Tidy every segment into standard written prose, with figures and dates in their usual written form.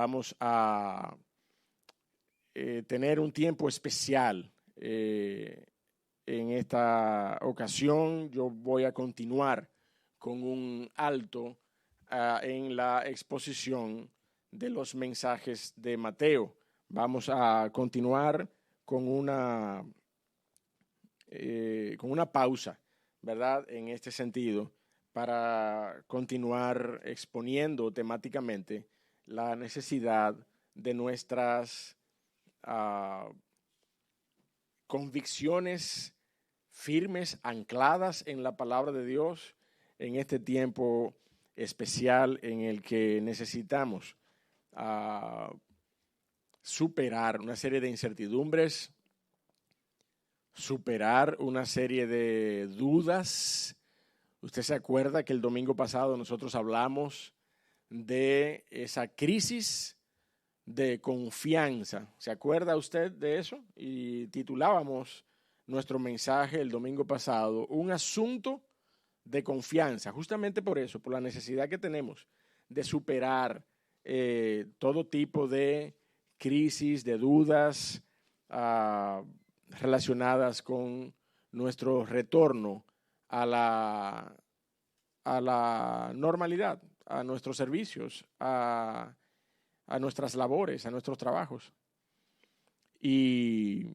vamos a tener un tiempo especial. En esta ocasión yo voy a continuar con un alto en la exposición de los mensajes de Mateo. Vamos a continuar con una pausa, ¿verdad? En este sentido, para continuar exponiendo temáticamente la necesidad de nuestras convicciones firmes, ancladas en la palabra de Dios, en este tiempo especial en el que necesitamos superar una serie de incertidumbres, superar una serie de dudas. Usted se acuerda que el domingo pasado nosotros hablamos de esa crisis de confianza. ¿Se acuerda usted de eso? Y titulábamos nuestro mensaje el domingo pasado, un asunto de confianza, justamente por eso, por la necesidad que tenemos de superar todo tipo de crisis, de dudas relacionadas con nuestro retorno a la normalidad, a nuestros servicios, a nuestras labores, a nuestros trabajos. Y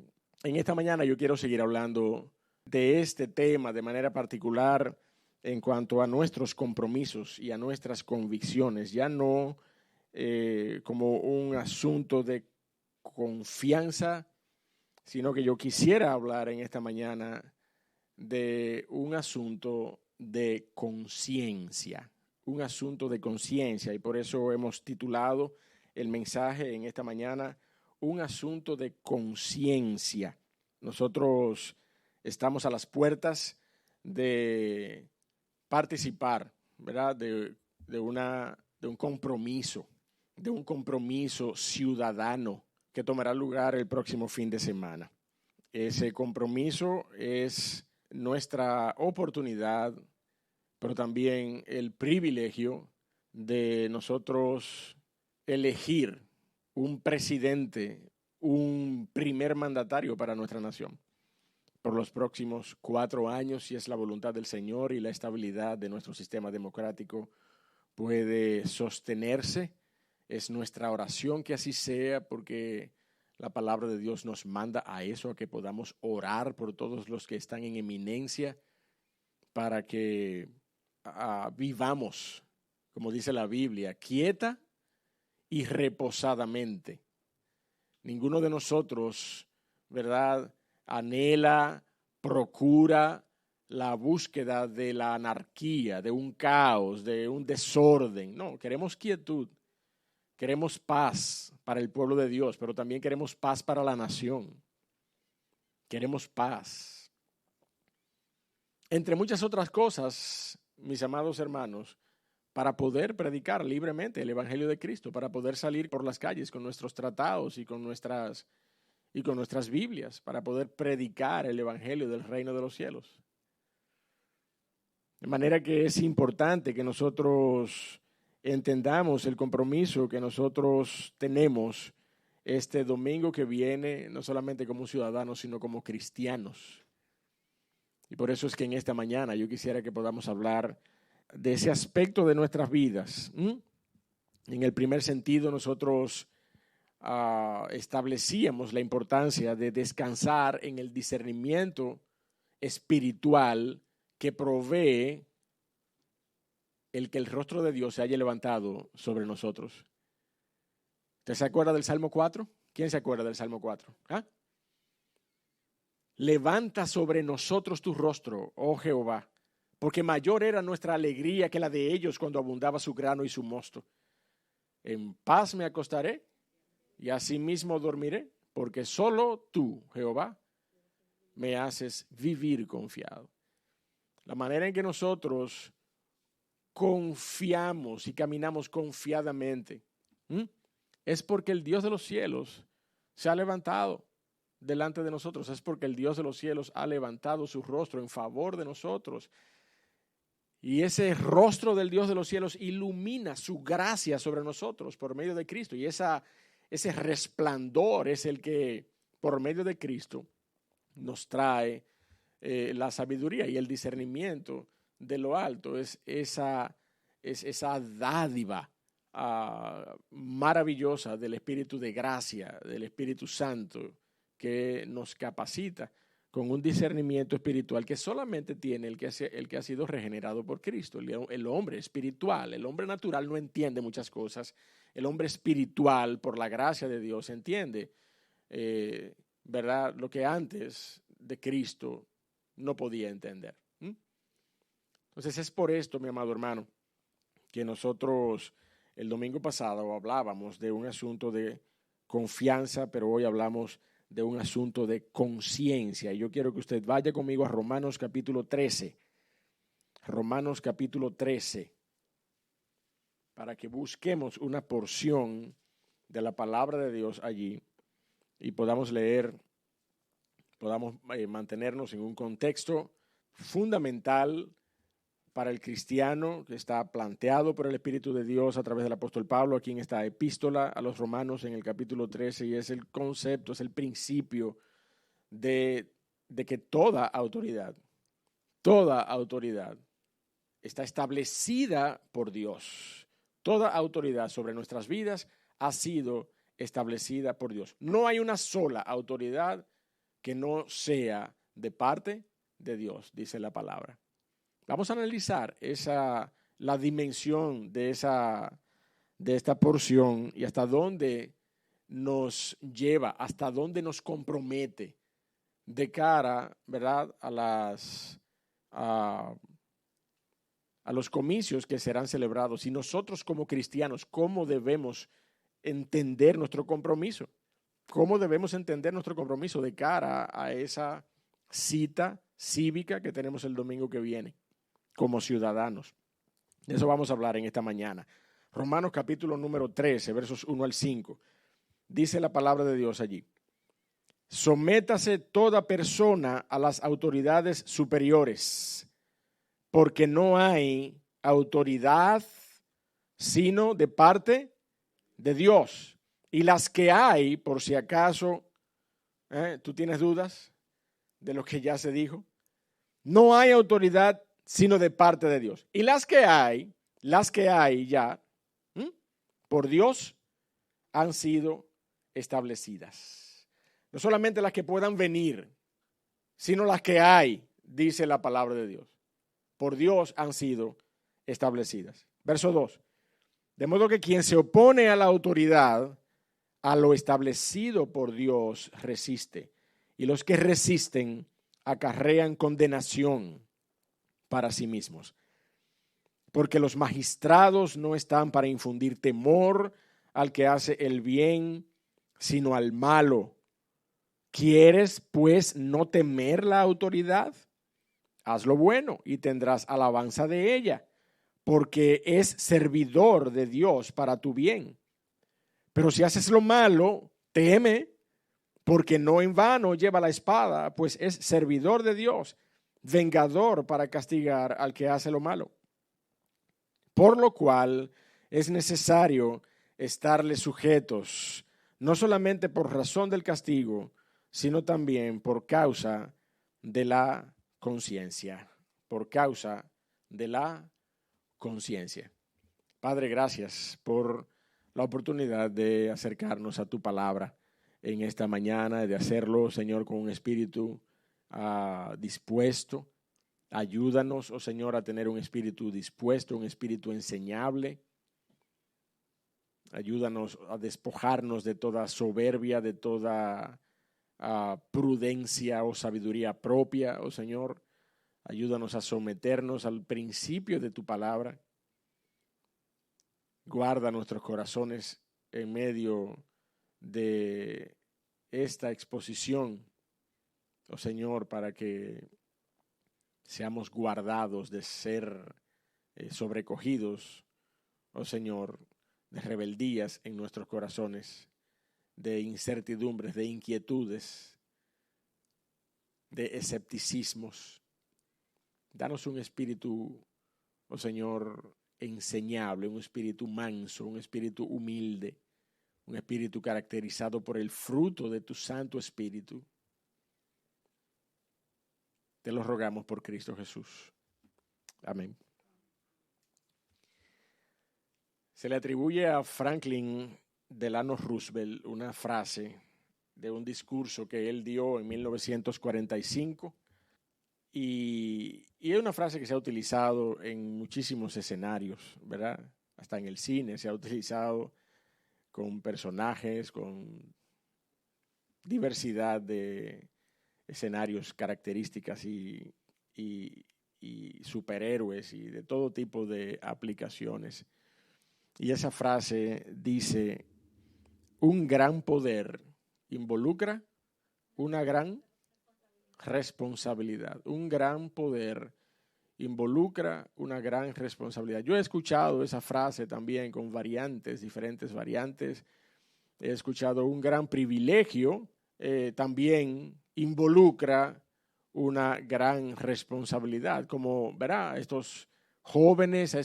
en esta mañana yo quiero seguir hablando de este tema de manera particular en cuanto a nuestros compromisos y a nuestras convicciones, ya no como un asunto de confianza, sino que yo quisiera hablar en esta mañana de un asunto de conciencia, un asunto de conciencia, y por eso hemos titulado el mensaje en esta mañana, un asunto de conciencia. Nosotros estamos a las puertas de participar, ¿verdad? De un compromiso ciudadano que tomará lugar el próximo fin de semana. Ese compromiso es nuestra oportunidad, pero también el privilegio de nosotros elegir un presidente, un primer mandatario para nuestra nación por los próximos 4 años, si es la voluntad del Señor y la estabilidad de nuestro sistema democrático puede sostenerse. Es nuestra oración que así sea, porque la palabra de Dios nos manda a eso, a que podamos orar por todos los que están en eminencia para que vivamos, como dice la Biblia, quieta y reposadamente. Ninguno de nosotros, ¿verdad?, anhela, procura la búsqueda de la anarquía, de un caos, de un desorden. No, queremos quietud, queremos paz para el pueblo de Dios, pero también queremos paz para la nación. Queremos paz. Entre muchas otras cosas, mis amados hermanos, para poder predicar libremente el Evangelio de Cristo, para poder salir por las calles con nuestros tratados y con nuestras Biblias, para poder predicar el Evangelio del reino de los cielos. De manera que es importante que nosotros entendamos el compromiso que nosotros tenemos este domingo que viene, no solamente como ciudadanos, sino como cristianos. Y por eso es que en esta mañana yo quisiera que podamos hablar de ese aspecto de nuestras vidas. En el primer sentido, nosotros establecíamos la importancia de descansar en el discernimiento espiritual que provee el que el rostro de Dios se haya levantado sobre nosotros. ¿Usted se acuerda del Salmo 4? ¿Quién se acuerda del Salmo 4? Levanta sobre nosotros tu rostro, oh Jehová, porque mayor era nuestra alegría que la de ellos cuando abundaba su grano y su mosto. En paz me acostaré y asimismo dormiré, porque solo tú, Jehová, me haces vivir confiado. La manera en que nosotros confiamos y caminamos confiadamente es porque el Dios de los cielos se ha levantado delante de nosotros, es porque el Dios de los cielos ha levantado su rostro en favor de nosotros. Y ese rostro del Dios de los cielos ilumina su gracia sobre nosotros por medio de Cristo. Y ese resplandor es el que por medio de Cristo nos trae la sabiduría y el discernimiento de lo alto. Es esa dádiva maravillosa del Espíritu de gracia, del Espíritu Santo, que nos capacita con un discernimiento espiritual que solamente tiene el que ha sido regenerado por Cristo. El hombre espiritual, el hombre natural no entiende muchas cosas. El hombre espiritual, por la gracia de Dios, entiende, ¿verdad?, lo que antes de Cristo no podía entender. Entonces es por esto, mi amado hermano, que nosotros el domingo pasado hablábamos de un asunto de confianza, pero hoy hablamos de un asunto de conciencia. Y yo quiero que usted vaya conmigo a Romanos capítulo 13. Romanos capítulo 13. Para que busquemos una porción de la palabra de Dios allí y podamos leer, podamos mantenernos en un contexto fundamental para el cristiano que está planteado por el Espíritu de Dios a través del apóstol Pablo aquí en esta epístola a los romanos en el capítulo 13, y es el concepto, es el principio de que toda autoridad está establecida por Dios. Toda autoridad sobre nuestras vidas ha sido establecida por Dios. No hay una sola autoridad que no sea de parte de Dios, dice la palabra. Vamos a analizar la dimensión de esta porción y hasta dónde nos lleva, hasta dónde nos compromete de cara, ¿verdad?, a los comicios que serán celebrados. Y nosotros como cristianos, ¿cómo debemos entender nuestro compromiso? ¿Cómo debemos entender nuestro compromiso de cara a esa cita cívica que tenemos el domingo que viene como ciudadanos? De eso vamos a hablar en esta mañana. Romanos capítulo número 13, versos 1 al 5. Dice la palabra de Dios allí: sométase toda persona a las autoridades superiores, porque no hay autoridad sino de parte de Dios. Y las que hay, por si acaso, tú tienes dudas de lo que ya se dijo, no hay autoridad sino de parte de Dios. Y las que hay ya, por Dios, han sido establecidas. No solamente las que puedan venir, sino las que hay, dice la palabra de Dios. Por Dios han sido establecidas. Verso 2. De modo que quien se opone a la autoridad, a lo establecido por Dios, resiste. Y los que resisten acarrean condenación para sí mismos. Porque los magistrados no están para infundir temor al que hace el bien, sino al malo. ¿Quieres, pues, no temer la autoridad? Haz lo bueno y tendrás alabanza de ella, porque es servidor de Dios para tu bien. Pero si haces lo malo, teme, porque no en vano lleva la espada, pues es servidor de Dios, vengador para castigar al que hace lo malo. Por lo cual es necesario estarle sujetos, no solamente por razón del castigo, sino también por causa de la conciencia. Por causa de la conciencia. Padre, gracias por la oportunidad de acercarnos a tu palabra en esta mañana, de hacerlo, Señor, con un espíritu dispuesto. Ayúdanos, oh Señor, a tener un espíritu dispuesto, un espíritu enseñable. Ayúdanos a despojarnos de toda soberbia, de toda prudencia o sabiduría propia, oh Señor. Ayúdanos a someternos al principio de tu palabra. Guarda nuestros corazones en medio de esta exposición, oh Señor, para que seamos guardados de ser sobrecogidos, oh Señor, de rebeldías en nuestros corazones, de incertidumbres, de inquietudes, de escepticismos. Danos un espíritu oh Señor, enseñable, un espíritu manso, un espíritu humilde, un espíritu caracterizado por el fruto de tu Santo Espíritu. Te lo rogamos por Cristo Jesús. Amén. Se le atribuye a Franklin Delano Roosevelt una frase de un discurso que él dio en 1945 y es una frase que se ha utilizado en muchísimos escenarios, ¿verdad? Hasta en el cine se ha utilizado con personajes, con diversidad de escenarios, características y superhéroes y de todo tipo de aplicaciones. Y esa frase dice: un gran poder involucra una gran responsabilidad. Un gran poder involucra una gran responsabilidad. Yo he escuchado esa frase también con variantes, diferentes variantes. He escuchado un gran privilegio, también involucra una gran responsabilidad. Como verá, a estos jóvenes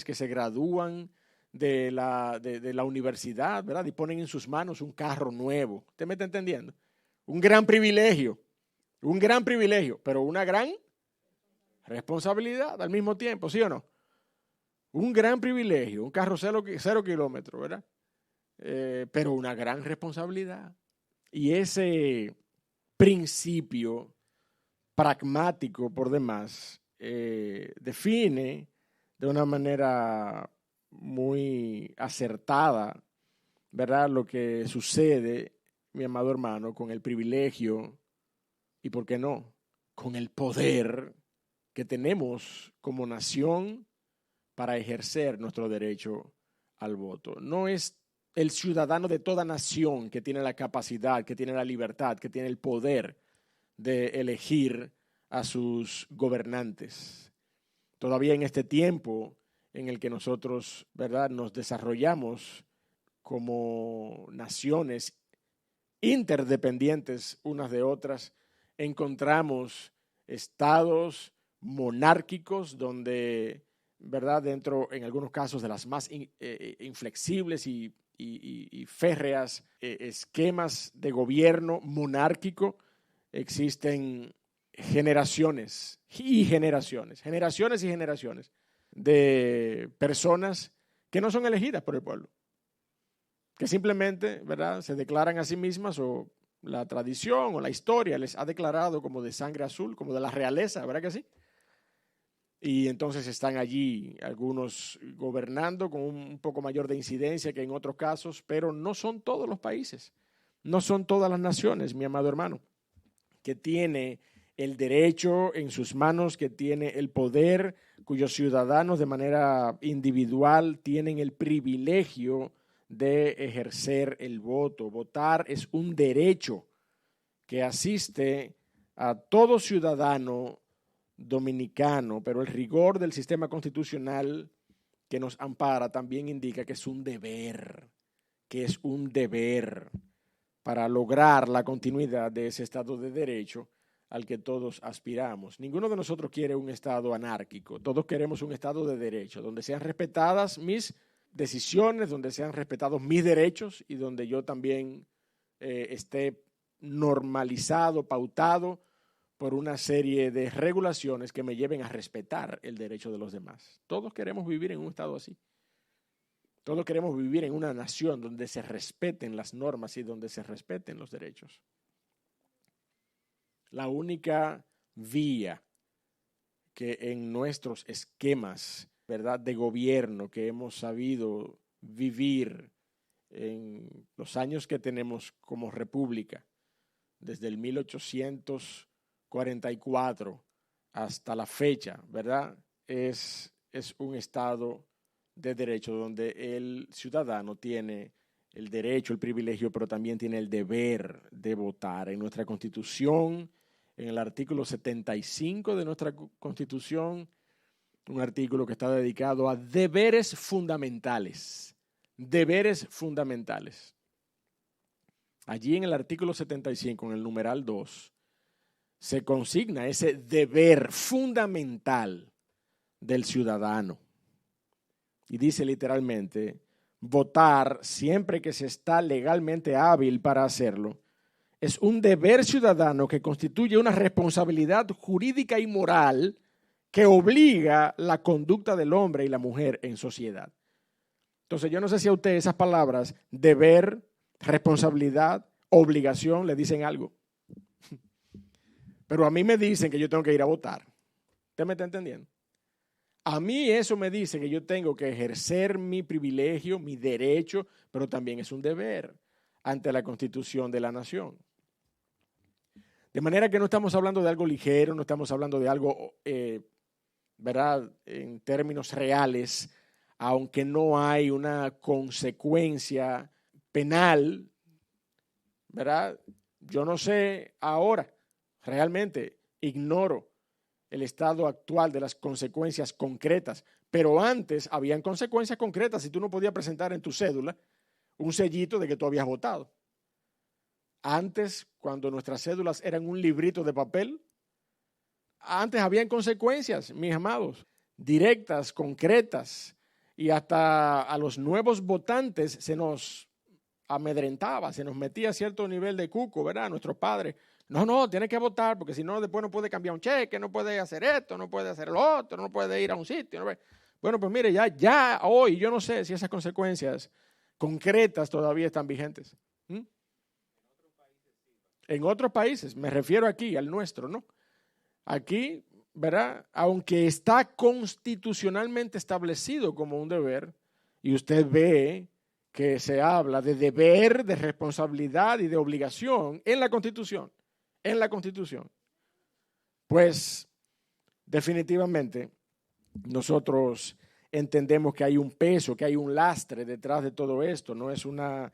que se gradúan de la universidad, ¿verdad? Y ponen en sus manos un carro nuevo. ¿Usted me está entendiendo? Un gran privilegio, pero una gran responsabilidad al mismo tiempo, ¿sí o no? Un gran privilegio, un carro 0 kilómetros, ¿verdad? Pero una gran responsabilidad. Y ese principio pragmático por demás define de una manera muy acertada, ¿verdad?, lo que sucede, mi amado hermano, con el privilegio y, ¿por qué no?, con el poder que tenemos como nación para ejercer nuestro derecho al voto. No es el ciudadano de toda nación que tiene la capacidad, que tiene la libertad, que tiene el poder de elegir a sus gobernantes. Todavía en este tiempo en el que nosotros, ¿verdad?, nos desarrollamos como naciones interdependientes unas de otras, encontramos estados monárquicos donde, ¿verdad?, dentro, en algunos casos, de las más inflexibles y férreas esquemas de gobierno monárquico, existen generaciones de personas que no son elegidas por el pueblo, que simplemente, ¿verdad?, se declaran a sí mismas, o la tradición o la historia les ha declarado como de sangre azul, como de la realeza, ¿verdad que sí? Y entonces están allí algunos gobernando con un poco mayor de incidencia que en otros casos, pero no son todos los países, no son todas las naciones, mi amado hermano, que tiene el derecho en sus manos, que tiene el poder, cuyos ciudadanos de manera individual tienen el privilegio de ejercer el voto. Votar es un derecho que asiste a todo ciudadano dominicano, pero el rigor del sistema constitucional que nos ampara también indica que es un deber, para lograr la continuidad de ese Estado de Derecho al que todos aspiramos. Ninguno de nosotros quiere un Estado anárquico, todos queremos un Estado de Derecho, donde sean respetadas mis decisiones, donde sean respetados mis derechos y donde yo también esté normalizado, pautado por una serie de regulaciones que me lleven a respetar el derecho de los demás. Todos queremos vivir en un Estado así. Todos queremos vivir en una nación donde se respeten las normas y donde se respeten los derechos. La única vía que en nuestros esquemas, ¿verdad?, de gobierno que hemos sabido vivir en los años que tenemos como república, desde el 1844 hasta la fecha, ¿verdad?, es un Estado de derecho donde el ciudadano tiene el derecho, el privilegio, pero también tiene el deber de votar. En nuestra Constitución, en el artículo 75 de nuestra Constitución, un artículo que está dedicado a deberes fundamentales. Deberes fundamentales. Allí en el artículo 75, en el numeral 2, se consigna ese deber fundamental del ciudadano. Y dice literalmente, votar siempre que se está legalmente hábil para hacerlo es un deber ciudadano que constituye una responsabilidad jurídica y moral que obliga la conducta del hombre y la mujer en sociedad. Entonces, yo no sé si a usted esas palabras, deber, responsabilidad, obligación, le dicen algo. Pero a mí me dicen que yo tengo que ir a votar. ¿Usted me está entendiendo? A mí eso me dice que yo tengo que ejercer mi privilegio, mi derecho, pero también es un deber ante la Constitución de la nación. De manera que no estamos hablando de algo ligero, no estamos hablando de algo, ¿verdad?, en términos reales, aunque no hay una consecuencia penal, ¿verdad? Yo no sé ahora, realmente ignoro el estado actual de las consecuencias concretas, pero antes habían consecuencias concretas si tú no podías presentar en tu cédula un sellito de que tú habías votado. Antes, cuando nuestras cédulas eran un librito de papel, antes habían consecuencias, mis amados, directas, concretas, y hasta a los nuevos votantes se nos amedrentaba, se nos metía cierto nivel de cuco, ¿verdad? Nuestros padres, no, tienes que votar porque si no después no puede cambiar un cheque, no puede hacer esto, no puede hacer lo otro, no puede ir a un sitio. ¿No? Bueno, pues mire, ya hoy yo no sé si esas consecuencias concretas todavía están vigentes. En otros países, me refiero aquí al nuestro, ¿no? Aquí, ¿verdad? Aunque está constitucionalmente establecido como un deber, y usted ve que se habla de deber, de responsabilidad y de obligación en la Constitución, pues definitivamente nosotros entendemos que hay un peso, que hay un lastre detrás de todo esto, no es una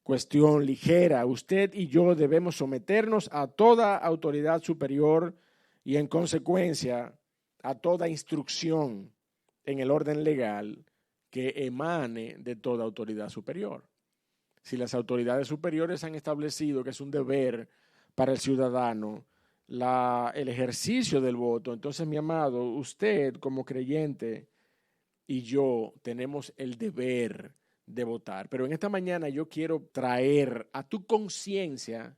cuestión ligera. Usted y yo debemos someternos a toda autoridad superior y en consecuencia a toda instrucción en el orden legal que emane de toda autoridad superior. Si las autoridades superiores han establecido que es un deber para el ciudadano el ejercicio del voto, entonces, mi amado, usted como creyente y yo tenemos el deber de votar. Pero en esta mañana yo quiero traer a tu conciencia,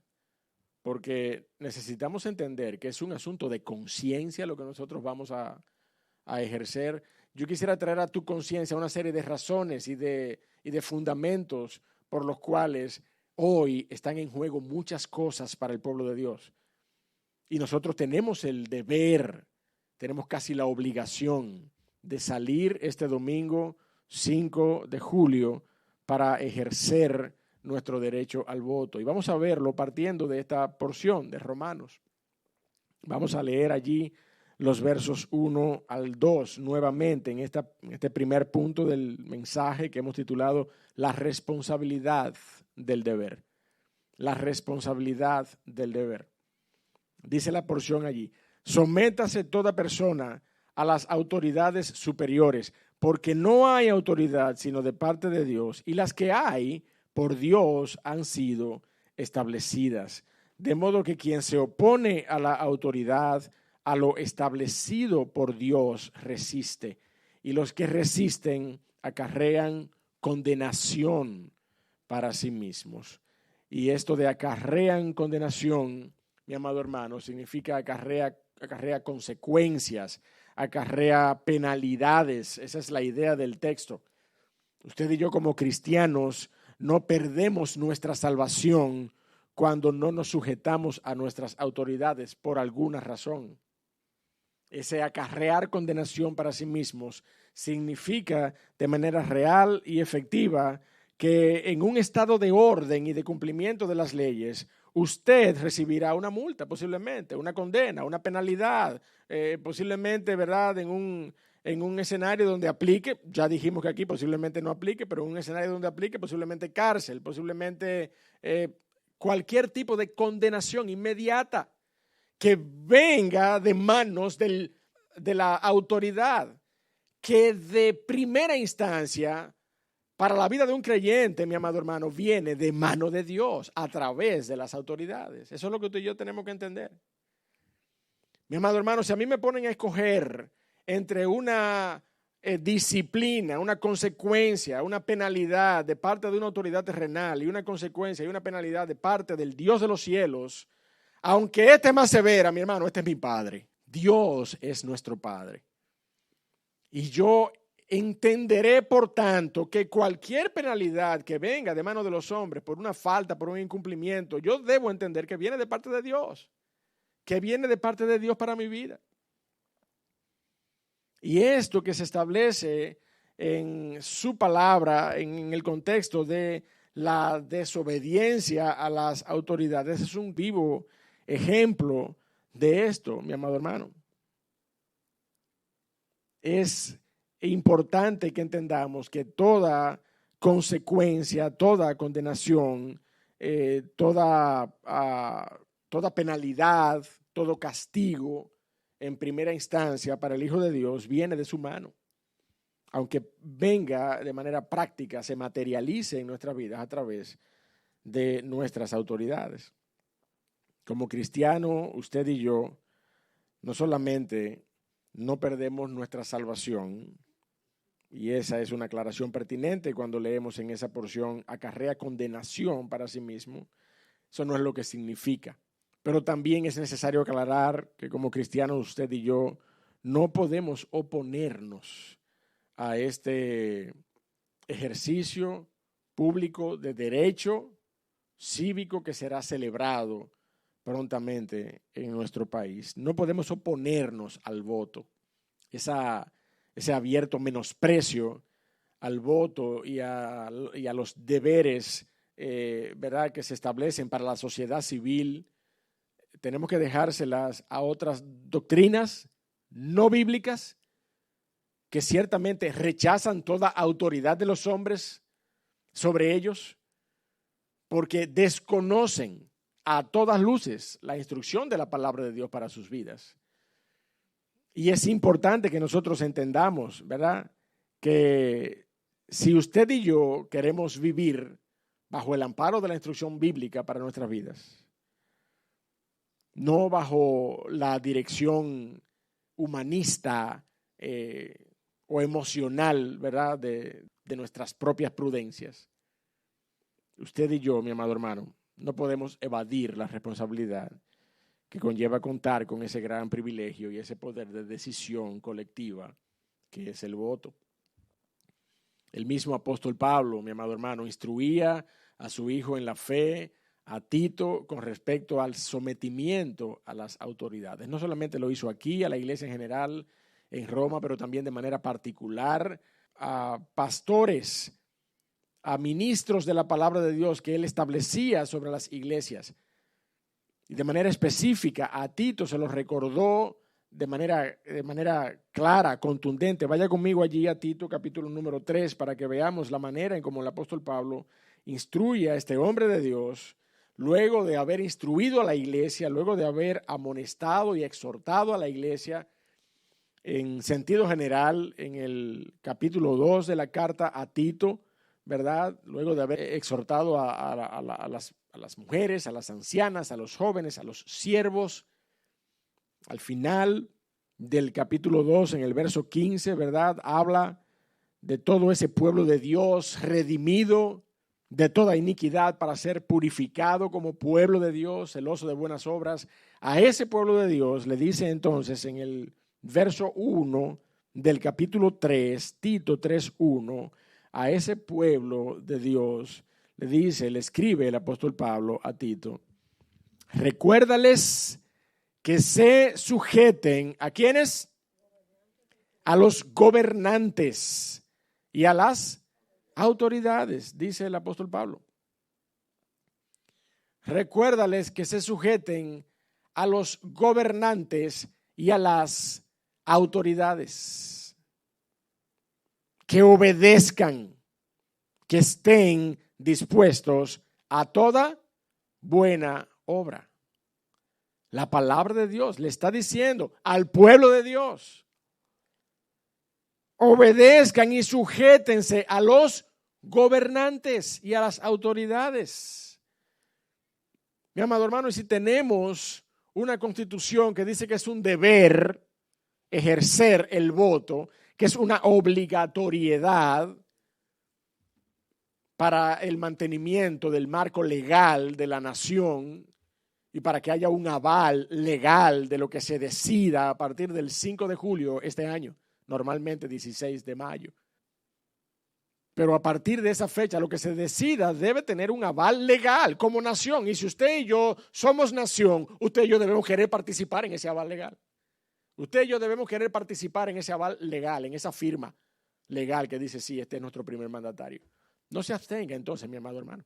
porque necesitamos entender que es un asunto de conciencia lo que nosotros vamos a ejercer. Yo quisiera traer a tu conciencia una serie de razones y de fundamentos por los cuales hoy están en juego muchas cosas para el pueblo de Dios. Y nosotros tenemos el deber, tenemos casi la obligación de salir este domingo 5 de julio para ejercer nuestro derecho al voto. Y vamos a verlo partiendo de esta porción de Romanos. Vamos a leer allí los versos 1 al 2 nuevamente en este primer punto del mensaje que hemos titulado La responsabilidad del deber. La responsabilidad del deber. Dice la porción allí: sométase toda persona a las autoridades superiores, porque no hay autoridad sino de parte de Dios, y las que hay por Dios han sido establecidas. De modo que quien se opone a la autoridad, a lo establecido por Dios, resiste, y los que resisten acarrean condenación para sí mismos. Y esto de acarrean condenación, mi amado hermano, significa acarrea consecuencias, acarrea penalidades. Esa es la idea del texto. Usted y yo como cristianos no perdemos nuestra salvación cuando no nos sujetamos a nuestras autoridades por alguna razón. Ese acarrear condenación para sí mismos significa de manera real y efectiva que en un estado de orden y de cumplimiento de las leyes, usted recibirá una multa, posiblemente, una condena, una penalidad, posiblemente, ¿verdad?, en un escenario donde aplique, ya dijimos que aquí posiblemente no aplique, pero en un escenario donde aplique, posiblemente cárcel, posiblemente cualquier tipo de condenación inmediata que venga de manos de la autoridad, que de primera instancia, para la vida de un creyente, mi amado hermano, viene de mano de Dios a través de las autoridades. Eso es lo que tú y yo tenemos que entender. Mi amado hermano, si a mí me ponen a escoger entre una disciplina, una consecuencia, una penalidad de parte de una autoridad terrenal y una consecuencia y una penalidad de parte del Dios de los cielos, aunque esta es más severa, mi hermano, este es mi Padre. Dios es nuestro Padre. Y yo entenderé, por tanto, que cualquier penalidad que venga de manos de los hombres por una falta, por un incumplimiento, yo debo entender que viene de parte de Dios, que viene de parte de Dios para mi vida. Y esto que se establece en su palabra, en el contexto de la desobediencia a las autoridades, es un vivo ejemplo de esto, mi amado hermano. Es importante que entendamos que toda consecuencia, toda condenación, toda penalidad, todo castigo en primera instancia para el Hijo de Dios viene de su mano. Aunque venga de manera práctica, se materialice en nuestras vidas a través de nuestras autoridades. Como cristiano, usted y yo, no solamente no perdemos nuestra salvación, y esa es una aclaración pertinente cuando leemos en esa porción, acarrea condenación para sí mismo, eso no es lo que significa. Pero también es necesario aclarar que como cristianos usted y yo no podemos oponernos a este ejercicio público de derecho cívico que será celebrado prontamente en nuestro país. No podemos oponernos al voto. Ese abierto menosprecio al voto y a los deberes ¿verdad? Que se establecen para la sociedad civil, tenemos que dejárselas a otras doctrinas no bíblicas que ciertamente rechazan toda autoridad de los hombres sobre ellos porque desconocen a todas luces la instrucción de la palabra de Dios para sus vidas. Y es importante que nosotros entendamos, ¿verdad?, que si usted y yo queremos vivir bajo el amparo de la instrucción bíblica para nuestras vidas, no bajo la dirección humanista o emocional, ¿verdad?, de nuestras propias prudencias. Usted y yo, mi amado hermano, no podemos evadir la responsabilidad que conlleva contar con ese gran privilegio y ese poder de decisión colectiva que es el voto. El mismo apóstol Pablo, mi amado hermano, instruía a su hijo en la fe, a Tito, con respecto al sometimiento a las autoridades. No solamente lo hizo aquí, a la iglesia en general, en Roma, pero también de manera particular a pastores, a ministros de la palabra de Dios que él establecía sobre las iglesias. Y de manera específica a Tito se lo recordó de manera clara, contundente. Vaya conmigo allí a Tito capítulo número 3 para que veamos la manera en cómo el apóstol Pablo instruye a este hombre de Dios, luego de haber instruido a la iglesia, luego de haber amonestado y exhortado a la iglesia en sentido general en el capítulo 2 de la carta a Tito, ¿verdad? Luego de haber exhortado a las mujeres, a las ancianas, a los jóvenes, a los siervos. Al final del capítulo 2, en el verso 15, ¿verdad?, habla de todo ese pueblo de Dios redimido de toda iniquidad para ser purificado como pueblo de Dios, celoso de buenas obras. A ese pueblo de Dios le dice entonces en el verso 1 del capítulo 3, Tito 3:1, a ese pueblo de Dios le dice, le escribe el apóstol Pablo a Tito, recuérdales que se sujeten ¿a quiénes? A los gobernantes y a las autoridades, dice el apóstol Pablo. Recuérdales que se sujeten a los gobernantes y a las autoridades, que obedezcan, que estén dispuestos a toda buena obra. La palabra de Dios le está diciendo al pueblo de Dios, obedezcan y sujétense a los gobernantes y a las autoridades. Mi amado hermano, y si tenemos una constitución que dice que es un deber ejercer el voto, que es una obligatoriedad para el mantenimiento del marco legal de la nación y para que haya un aval legal de lo que se decida a partir del 5 de julio este año, normalmente 16 de mayo. Pero a partir de esa fecha, lo que se decida debe tener un aval legal como nación. Y si usted y yo somos nación, usted y yo debemos querer participar en ese aval legal. Usted y yo debemos querer participar en ese aval legal, en esa firma legal que dice, sí, este es nuestro primer mandatario. No se abstenga entonces, mi amado hermano.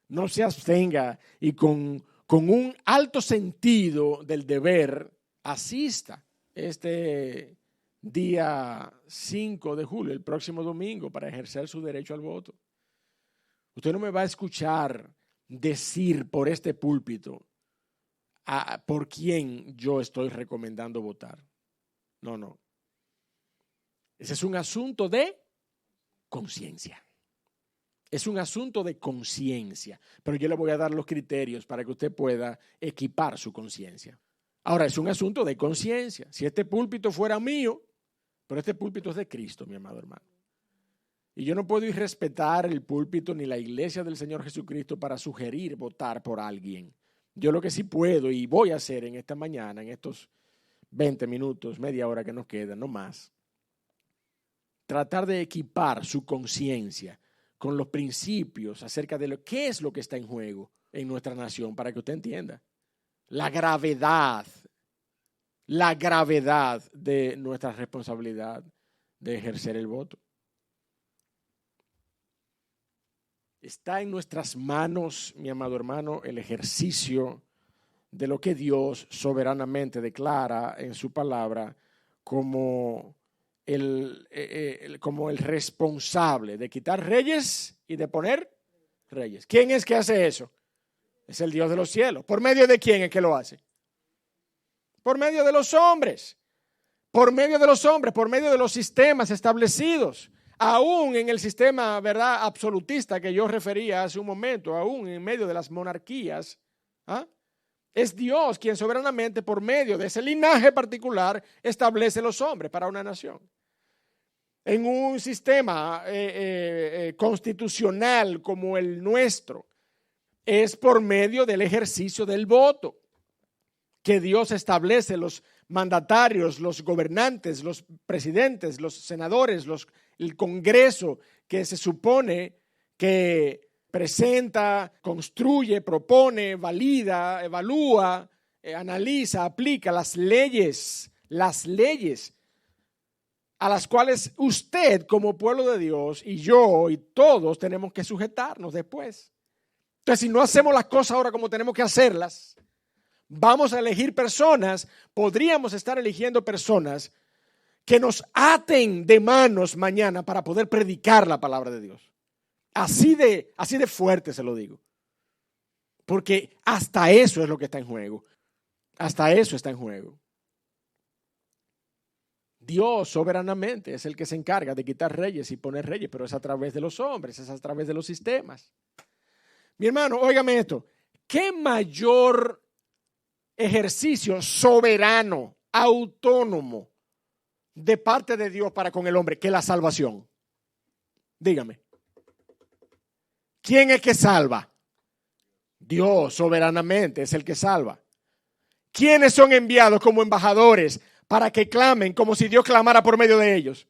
No se abstenga y con un alto sentido del deber asista este día 5 de julio, el próximo domingo, para ejercer su derecho al voto. Usted no me va a escuchar decir por este púlpito por quién yo estoy recomendando votar. No, no. Ese es un asunto de conciencia. Es un asunto de conciencia, pero yo le voy a dar los criterios para que usted pueda equipar su conciencia. Ahora, es un asunto de conciencia. Si este púlpito fuera mío, pero este púlpito es de Cristo, mi amado hermano. Y yo no puedo irrespetar el púlpito ni la iglesia del Señor Jesucristo para sugerir votar por alguien. Yo lo que sí puedo y voy a hacer en esta mañana, en estos 20 minutos, media hora que nos queda, no más, tratar de equipar su conciencia con los principios acerca de qué es lo que está en juego en nuestra nación, para que usted entienda la gravedad de nuestra responsabilidad de ejercer el voto. Está en nuestras manos, mi amado hermano, el ejercicio de lo que Dios soberanamente declara en su palabra como el responsable de quitar reyes y de poner reyes. ¿Quién es que hace eso? Es el Dios de los cielos. ¿Por medio de quién es que lo hace? Por medio de los hombres. Por medio de los hombres, por medio de los sistemas establecidos. Aún en el sistema, ¿verdad?, absolutista que yo refería hace un momento, aún en medio de las monarquías, es Dios quien soberanamente por medio de ese linaje particular establece los hombres para una nación. En un sistema constitucional como el nuestro, es por medio del ejercicio del voto que Dios establece los mandatarios, los gobernantes, los presidentes, los senadores, el Congreso, que se supone que presenta, construye, propone, valida, evalúa, analiza, aplica las leyes a las cuales usted como pueblo de Dios y yo y todos tenemos que sujetarnos después. Entonces, si no hacemos las cosas ahora como tenemos que hacerlas, vamos a elegir personas, podríamos estar eligiendo personas que nos aten de manos mañana para poder predicar la palabra de Dios. Así de fuerte se lo digo. Porque hasta eso es lo que está en juego. Hasta eso está en juego. Dios soberanamente es el que se encarga de quitar reyes y poner reyes, pero es a través de los hombres, es a través de los sistemas. Mi hermano, óigame esto. ¿Qué mayor ejercicio soberano, autónomo de parte de Dios para con el hombre que la salvación? Dígame. ¿Quién es que salva? Dios soberanamente es el que salva. ¿Quiénes son enviados como embajadores para que clamen como si Dios clamara por medio de ellos?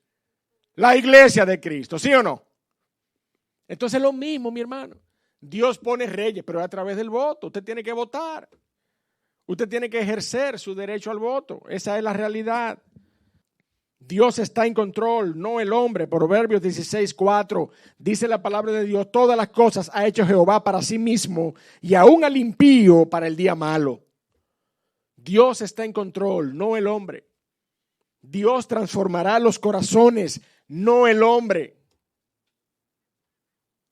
La iglesia de Cristo, ¿sí o no? Entonces es lo mismo, mi hermano. Dios pone reyes, pero a través del voto. Usted tiene que votar. Usted tiene que ejercer su derecho al voto. Esa es la realidad. Dios está en control, no el hombre. Proverbios 16:4 dice la palabra de Dios: todas las cosas ha hecho Jehová para sí mismo, y aún al impío para el día malo. Dios está en control, no el hombre. Dios transformará los corazones, no el hombre.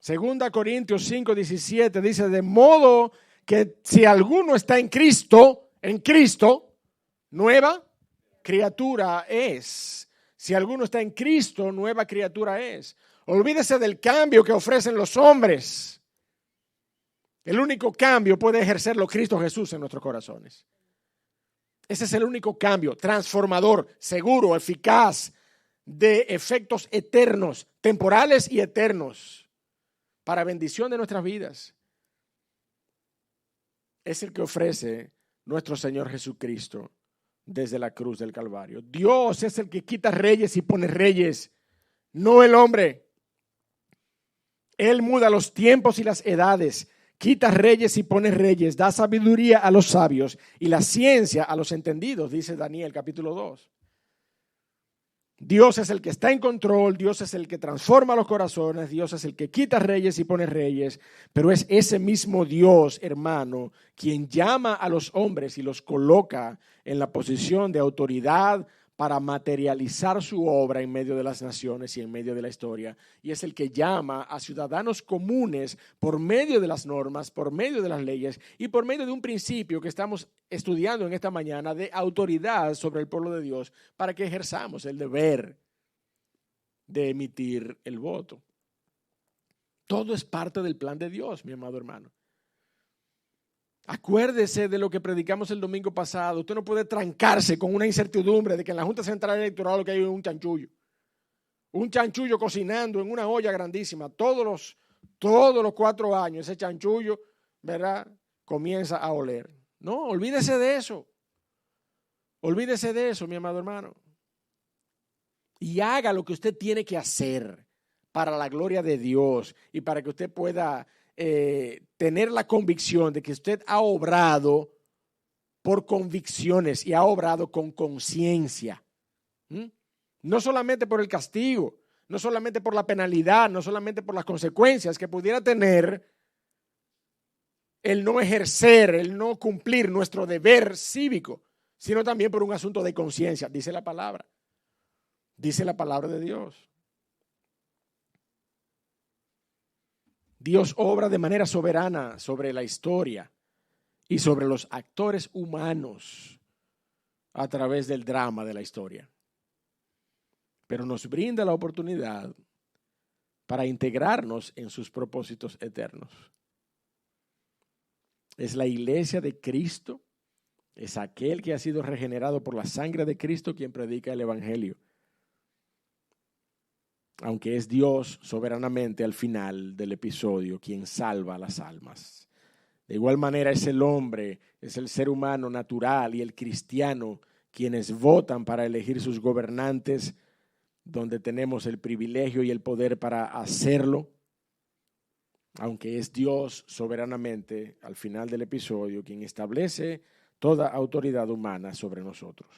Segunda Corintios 5:17 dice: de modo que si alguno está en Cristo, nueva criatura es. Si alguno está en Cristo, nueva criatura es. Olvídese del cambio que ofrecen los hombres. El único cambio puede ejercerlo Cristo Jesús en nuestros corazones. Ese es el único cambio transformador, seguro, eficaz, de efectos eternos, temporales y eternos, para bendición de nuestras vidas. Es el que ofrece nuestro Señor Jesucristo desde la cruz del Calvario. Dios es el que quita reyes y pone reyes, no el hombre. Él muda los tiempos y las edades, quita reyes y pone reyes, da sabiduría a los sabios y la ciencia a los entendidos, dice Daniel capítulo 2. Dios es el que está en control, Dios es el que transforma los corazones, Dios es el que quita reyes y pone reyes, pero es ese mismo Dios, hermano, quien llama a los hombres y los coloca en la posición de autoridad para materializar su obra en medio de las naciones y en medio de la historia. Y es el que llama a ciudadanos comunes por medio de las normas, por medio de las leyes y por medio de un principio que estamos estudiando en esta mañana de autoridad sobre el pueblo de Dios para que ejerzamos el deber de emitir el voto. Todo es parte del plan de Dios, mi amado hermano. Acuérdese de lo que predicamos el domingo pasado. Usted no puede trancarse con una incertidumbre de que en la Junta Central Electoral lo que hay es un chanchullo. Un chanchullo cocinando en una olla grandísima. Todos los 4 años ese chanchullo, ¿verdad?, comienza a oler. No, olvídese de eso. Olvídese de eso, mi amado hermano. Y haga lo que usted tiene que hacer para la gloria de Dios y para que usted pueda tener la convicción de que usted ha obrado por convicciones y ha obrado con conciencia. No solamente por el castigo, no solamente por la penalidad, no solamente por las consecuencias que pudiera tener el no ejercer, el no cumplir nuestro deber cívico, sino también por un asunto de conciencia, dice la palabra de Dios. Dios obra de manera soberana sobre la historia y sobre los actores humanos a través del drama de la historia. Pero nos brinda la oportunidad para integrarnos en sus propósitos eternos. Es la iglesia de Cristo, es aquel que ha sido regenerado por la sangre de Cristo quien predica el evangelio. Aunque es Dios soberanamente al final del episodio quien salva las almas. De igual manera es el hombre, es el ser humano natural y el cristiano quienes votan para elegir sus gobernantes, donde tenemos el privilegio y el poder para hacerlo. Aunque es Dios soberanamente al final del episodio quien establece toda autoridad humana sobre nosotros.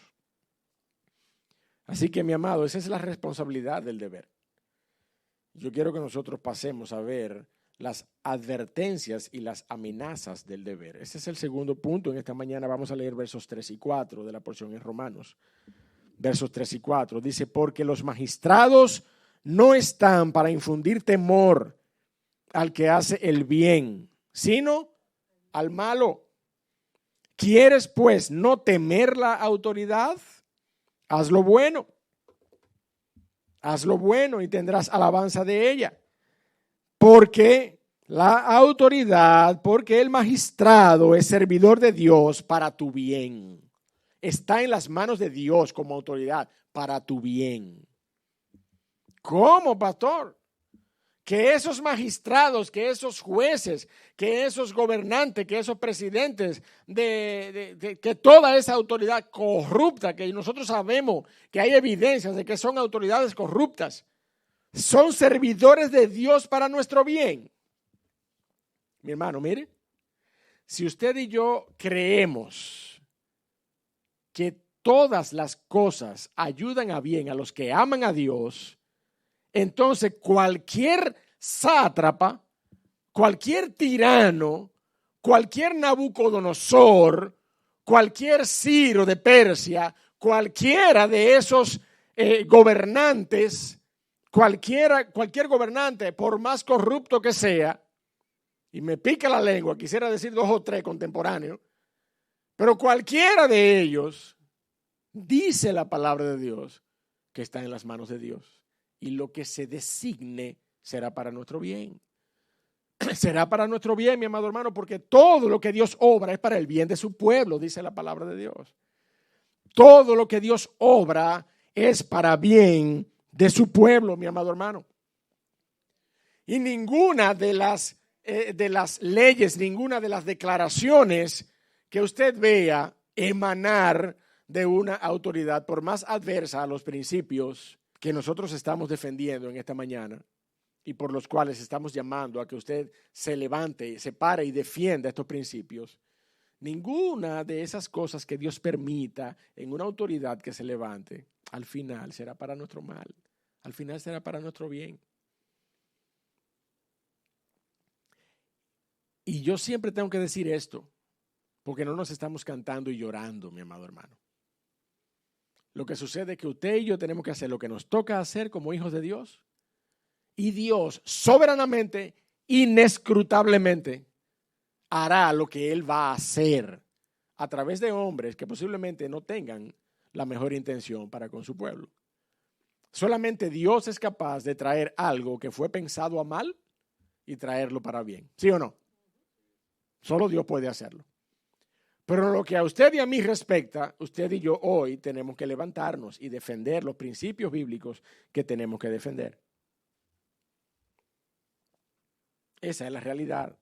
Así que, mi amado, esa es la responsabilidad del deber. Yo quiero que nosotros pasemos a ver las advertencias y las amenazas del deber. Ese es el segundo punto. En esta mañana vamos a leer versos 3 y 4 de la porción en Romanos. Versos 3 y 4. Dice, porque los magistrados no están para infundir temor al que hace el bien, sino al malo. ¿Quieres, pues, no temer la autoridad? Haz lo bueno. Haz lo bueno y tendrás alabanza de ella. Porque la autoridad, porque el magistrado es servidor de Dios para tu bien. Está en las manos de Dios como autoridad para tu bien. ¿Cómo, pastor? Que esos magistrados, que esos jueces, que esos gobernantes, que esos presidentes, que toda esa autoridad corrupta, que nosotros sabemos que hay evidencias de que son autoridades corruptas, son servidores de Dios para nuestro bien. Mi hermano, mire, si usted y yo creemos que todas las cosas ayudan a bien a los que aman a Dios, entonces cualquier sátrapa, cualquier tirano, cualquier Nabucodonosor, cualquier Ciro de Persia, cualquiera de esos gobernantes, cualquier gobernante, por más corrupto que sea, y me pica la lengua, quisiera decir 2 o 3 contemporáneos, pero cualquiera de ellos, dice la palabra de Dios, que está en las manos de Dios. Y lo que se designe será para nuestro bien. Será para nuestro bien, mi amado hermano, porque todo lo que Dios obra es para el bien de su pueblo, dice la palabra de Dios. Todo lo que Dios obra es para bien de su pueblo, mi amado hermano. Y ninguna de las leyes, ninguna de las declaraciones que usted vea emanar de una autoridad, por más adversa a los principios que nosotros estamos defendiendo en esta mañana y por los cuales estamos llamando a que usted se levante, se pare y defienda estos principios, ninguna de esas cosas que Dios permita en una autoridad que se levante, al final será para nuestro mal, al final será para nuestro bien. Y yo siempre tengo que decir esto, porque no nos estamos cantando y llorando, mi amado hermano. Lo que sucede es que usted y yo tenemos que hacer lo que nos toca hacer como hijos de Dios. Y Dios soberanamente, inescrutablemente, hará lo que Él va a hacer a través de hombres que posiblemente no tengan la mejor intención para con su pueblo. Solamente Dios es capaz de traer algo que fue pensado a mal y traerlo para bien. ¿Sí o no? Solo Dios puede hacerlo. Pero lo que a usted y a mí respecta, usted y yo hoy tenemos que levantarnos y defender los principios bíblicos que tenemos que defender. Esa es la realidad.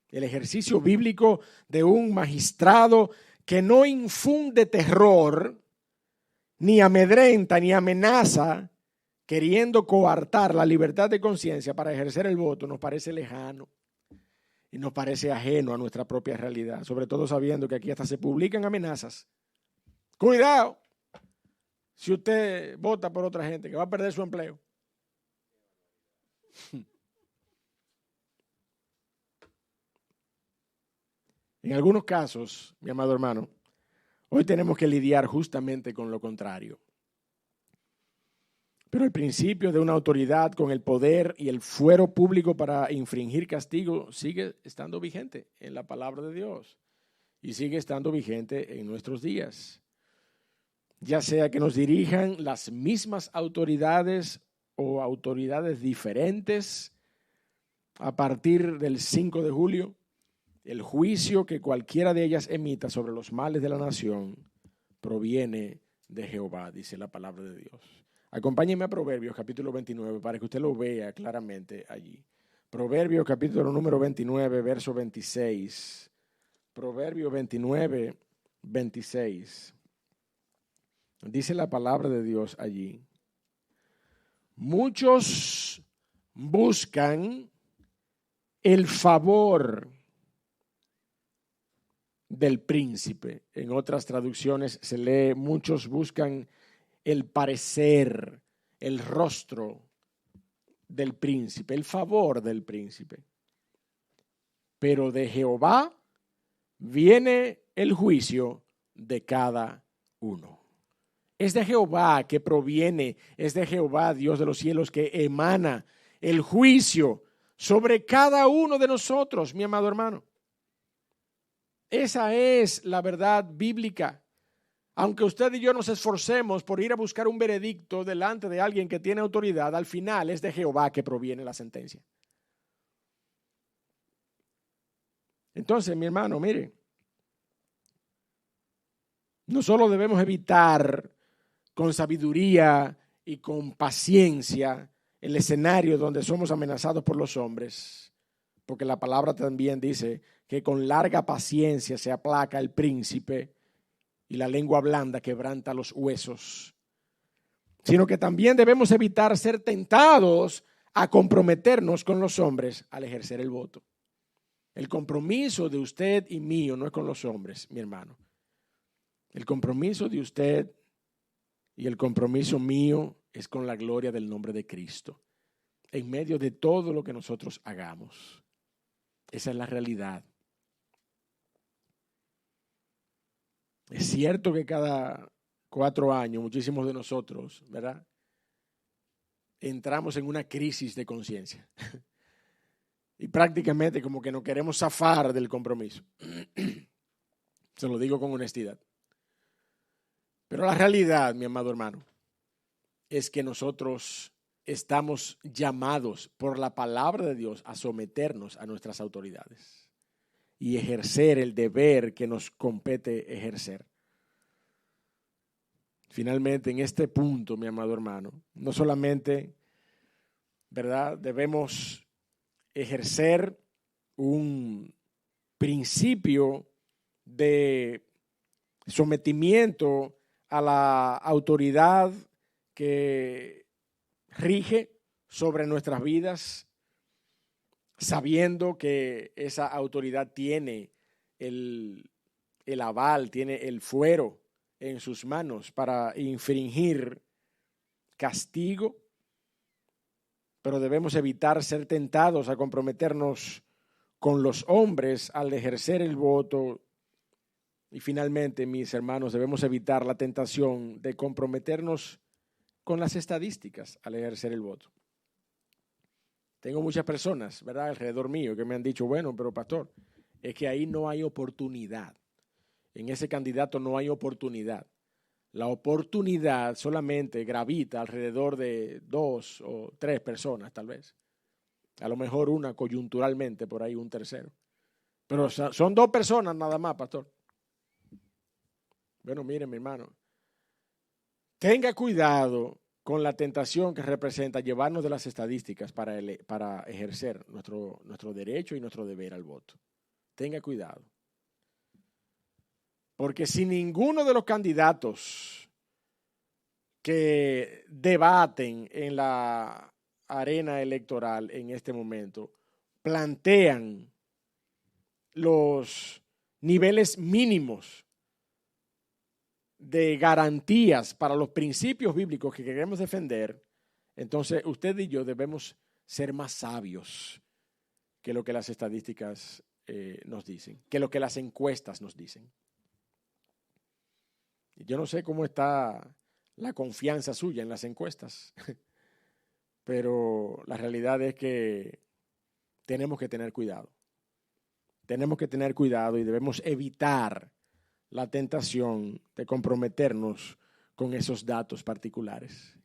El ejercicio bíblico de un magistrado que no infunde terror, ni amedrenta, ni amenaza, queriendo coartar la libertad de conciencia para ejercer el voto, nos parece lejano. Y nos parece ajeno a nuestra propia realidad, sobre todo sabiendo que aquí hasta se publican amenazas. Cuidado, si usted vota por otra gente que va a perder su empleo. En algunos casos, mi amado hermano, hoy tenemos que lidiar justamente con lo contrario. Pero el principio de una autoridad con el poder y el fuero público para infringir castigo sigue estando vigente en la palabra de Dios y sigue estando vigente en nuestros días. Ya sea que nos dirijan las mismas autoridades o autoridades diferentes a partir del 5 de julio, el juicio que cualquiera de ellas emita sobre los males de la nación proviene de Jehová, dice la palabra de Dios. Acompáñenme a Proverbios capítulo 29 para que usted lo vea claramente allí. Proverbios capítulo número 29, verso 26. Proverbios 29, 26. Dice la palabra de Dios allí. Muchos buscan el favor del príncipe. En otras traducciones se lee, muchos buscan el parecer, el rostro del príncipe, el favor del príncipe. Pero de Jehová viene el juicio de cada uno. Es de Jehová que proviene, es de Jehová, Dios de los cielos, que emana el juicio sobre cada uno de nosotros, mi amado hermano. Esa es la verdad bíblica. Aunque usted y yo nos esforcemos por ir a buscar un veredicto delante de alguien que tiene autoridad, al final es de Jehová que proviene la sentencia. Entonces, mi hermano, mire, no solo debemos evitar con sabiduría y con paciencia el escenario donde somos amenazados por los hombres, porque la palabra también dice que con larga paciencia se aplaca el príncipe y la lengua blanda quebranta los huesos, sino que también debemos evitar ser tentados a comprometernos con los hombres al ejercer el voto. El compromiso de usted y mío no es con los hombres, mi hermano. El compromiso de usted y el compromiso mío es con la gloria del nombre de Cristo, en medio de todo lo que nosotros hagamos. Esa es la realidad. Es cierto que cada 4 años, muchísimos de nosotros, ¿verdad?, entramos en una crisis de conciencia. Y prácticamente como que nos queremos zafar del compromiso. Se lo digo con honestidad. Pero la realidad, mi amado hermano, es que nosotros estamos llamados por la palabra de Dios a someternos a nuestras autoridades y ejercer el deber que nos compete ejercer. Finalmente, en este punto, mi amado hermano, no solamente, ¿verdad?, debemos ejercer un principio de sometimiento a la autoridad que rige sobre nuestras vidas, sabiendo que esa autoridad tiene el aval, tiene el fuero en sus manos para infringir castigo, pero debemos evitar ser tentados a comprometernos con los hombres al ejercer el voto. Y finalmente, mis hermanos, debemos evitar la tentación de comprometernos con las estadísticas al ejercer el voto. Tengo muchas personas, ¿verdad?, alrededor mío que me han dicho, bueno, pero pastor, es que ahí no hay oportunidad. En ese candidato no hay oportunidad. La oportunidad solamente gravita alrededor de 2 o 3 personas, tal vez. A lo mejor una coyunturalmente, por ahí un tercero. Pero son 2 personas nada más, pastor. Bueno, mire, mi hermano, tenga cuidado con la tentación que representa llevarnos de las estadísticas para ejercer nuestro derecho y nuestro deber al voto. Tenga cuidado. Porque si ninguno de los candidatos que debaten en la arena electoral en este momento plantean los niveles mínimos de garantías para los principios bíblicos que queremos defender, entonces usted y yo debemos ser más sabios que lo que las estadísticas nos dicen, que lo que las encuestas nos dicen. Yo no sé cómo está la confianza suya en las encuestas, pero la realidad es que tenemos que tener cuidado. Tenemos que tener cuidado y debemos evitar la tentación de comprometernos con esos datos particulares.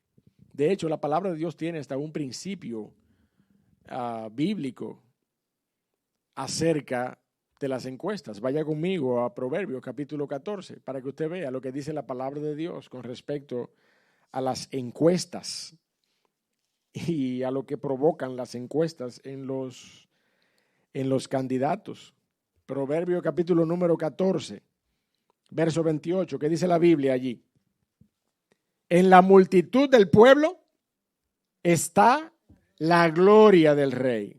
De hecho, la palabra de Dios tiene hasta un principio bíblico acerca de las encuestas. Vaya conmigo a Proverbios capítulo 14 para que usted vea lo que dice la palabra de Dios con respecto a las encuestas y a lo que provocan las encuestas en los candidatos. Proverbios capítulo número 14, verso 28, ¿qué dice la Biblia allí? En la multitud del pueblo está la gloria del rey.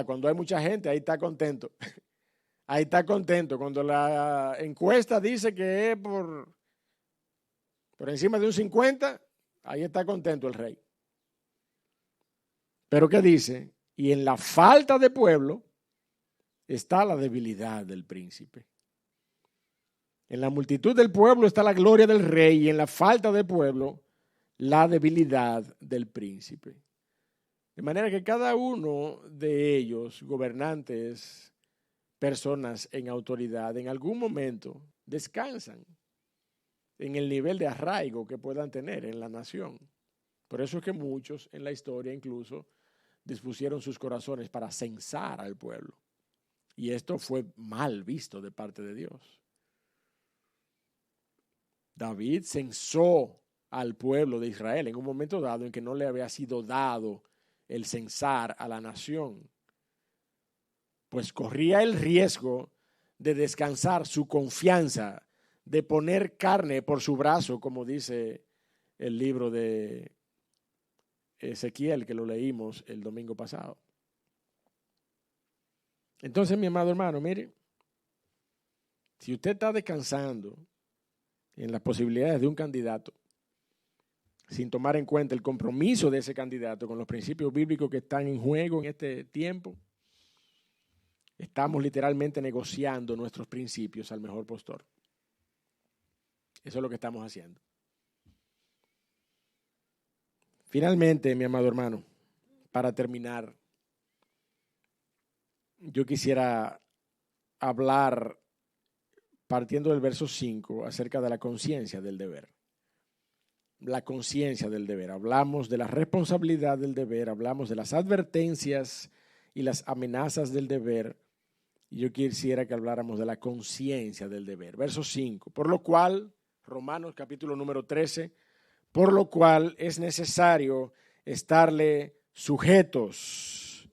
Cuando hay mucha gente, ahí está contento. Ahí está contento. Cuando la encuesta dice que es por encima de un 50, ahí está contento el rey. Pero ¿qué dice? Y en la falta de pueblo está la debilidad del príncipe. En la multitud del pueblo está la gloria del rey y en la falta de pueblo la debilidad del príncipe. De manera que cada uno de ellos, gobernantes, personas en autoridad, en algún momento descansan en el nivel de arraigo que puedan tener en la nación. Por eso es que muchos en la historia incluso dispusieron sus corazones para censar al pueblo. Y esto fue mal visto de parte de Dios. David censó al pueblo de Israel en un momento dado en que no le había sido dado el censar a la nación, pues corría el riesgo de descansar su confianza, de poner carne por su brazo, como dice el libro de Ezequiel, que lo leímos el domingo pasado. Entonces, mi amado hermano, mire, si usted está descansando en las posibilidades de un candidato, sin tomar en cuenta el compromiso de ese candidato con los principios bíblicos que están en juego en este tiempo, estamos literalmente negociando nuestros principios al mejor postor. Eso es lo que estamos haciendo. Finalmente, mi amado hermano, para terminar, yo quisiera hablar, partiendo del verso 5, acerca de la conciencia del deber. La conciencia del deber. Hablamos de la responsabilidad del deber, hablamos de las advertencias y las amenazas del deber. Y yo quisiera que habláramos de la conciencia del deber. Verso 5. Por lo cual, Romanos capítulo número 13, por lo cual es necesario estarle sujetos,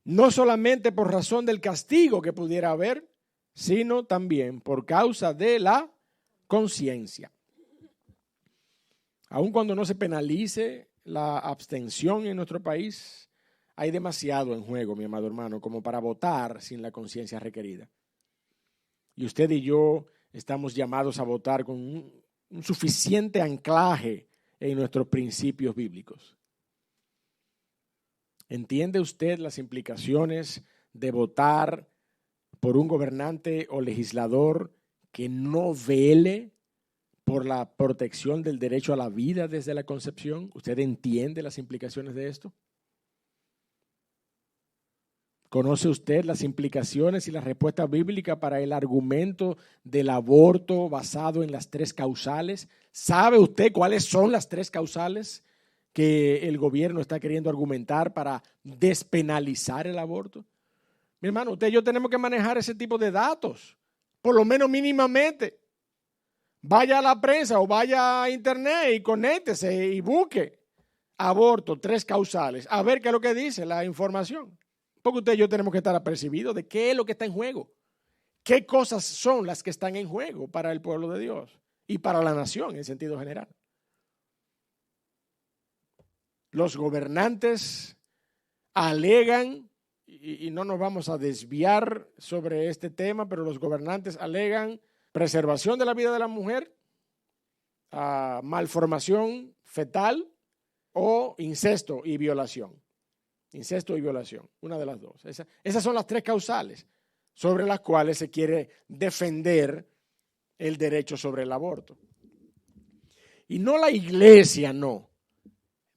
no solamente por razón del castigo que pudiera haber, sino también por causa de la conciencia. Aun cuando no se penalice la abstención en nuestro país, hay demasiado en juego, mi amado hermano, como para votar sin la conciencia requerida. Y usted y yo estamos llamados a votar con un suficiente anclaje en nuestros principios bíblicos. ¿Entiende usted las implicaciones de votar por un gobernante o legislador que no vele por la protección del derecho a la vida desde la concepción? ¿Usted entiende las implicaciones de esto? ¿Conoce usted las implicaciones y la respuesta bíblica para el argumento del aborto basado en las tres causales? ¿Sabe usted cuáles son las tres causales que el gobierno está queriendo argumentar para despenalizar el aborto? Mi hermano, usted y yo tenemos que manejar ese tipo de datos, por lo menos mínimamente. Vaya a la prensa o vaya a internet y conéctese y busque aborto, tres causales, a ver qué es lo que dice la información. Porque usted y yo tenemos que estar apercibidos de qué es lo que está en juego, qué cosas son las que están en juego para el pueblo de Dios y para la nación en sentido general. Los gobernantes alegan, y no nos vamos a desviar sobre este tema, pero los gobernantes alegan preservación de la vida de la mujer, malformación fetal o incesto y violación. Incesto y violación, una de las dos. Esas son las tres causales sobre las cuales se quiere defender el derecho sobre el aborto. Y no la iglesia, no.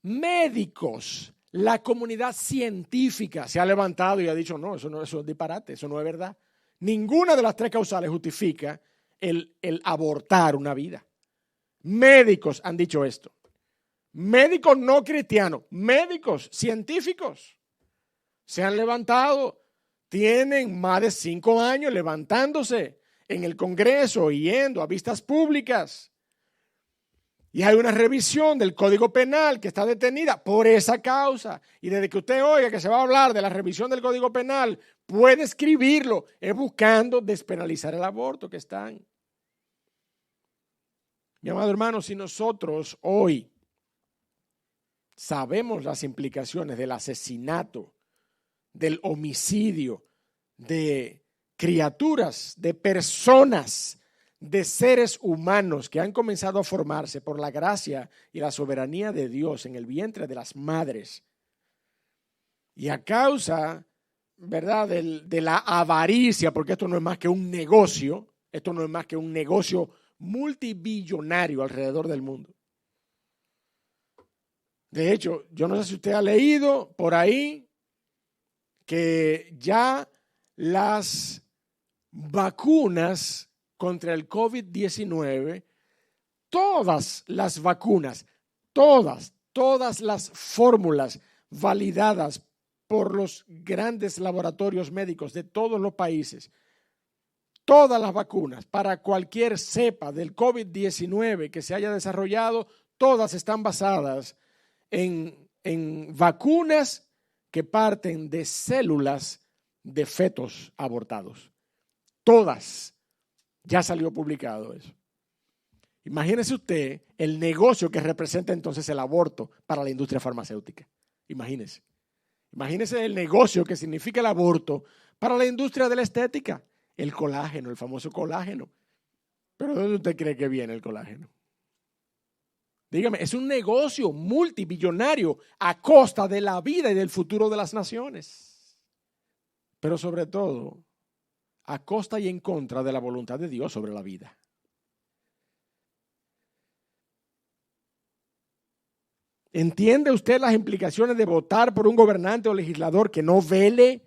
Médicos, la comunidad científica se ha levantado y ha dicho, no, eso es disparate, eso no es verdad. Ninguna de las tres causales justifica el abortar una vida. Médicos han dicho esto. Médicos no cristianos, médicos científicos se han levantado, tienen más de 5 años levantándose en el Congreso y yendo a vistas públicas. Y hay una revisión del Código Penal que está detenida por esa causa. Y desde que usted oiga que se va a hablar de la revisión del Código Penal, puede escribirlo, es buscando despenalizar el aborto que están. Mi amado hermano, si nosotros hoy sabemos las implicaciones del asesinato, del homicidio, de criaturas, de personas, de seres humanos que han comenzado a formarse por la gracia y la soberanía de Dios en el vientre de las madres. Y a causa, ¿verdad?, de la avaricia, porque esto no es más que un negocio, esto no es más que un negocio multibillonario alrededor del mundo. De hecho, yo no sé si usted ha leído por ahí que ya las vacunas contra el COVID-19, todas las vacunas, todas las fórmulas validadas por los grandes laboratorios médicos de todos los países, todas las vacunas para cualquier cepa del COVID-19 que se haya desarrollado, todas están basadas en vacunas que parten de células de fetos abortados. Todas. Ya salió publicado eso. Imagínese usted el negocio que representa entonces el aborto para la industria farmacéutica. Imagínese. Imagínese el negocio que significa el aborto para la industria de la estética. El colágeno, el famoso colágeno. ¿Pero de dónde usted cree que viene el colágeno? Dígame, es un negocio multibillonario a costa de la vida y del futuro de las naciones. Pero sobre todo, a costa y en contra de la voluntad de Dios sobre la vida. ¿Entiende usted las implicaciones de votar por un gobernante o legislador que no vele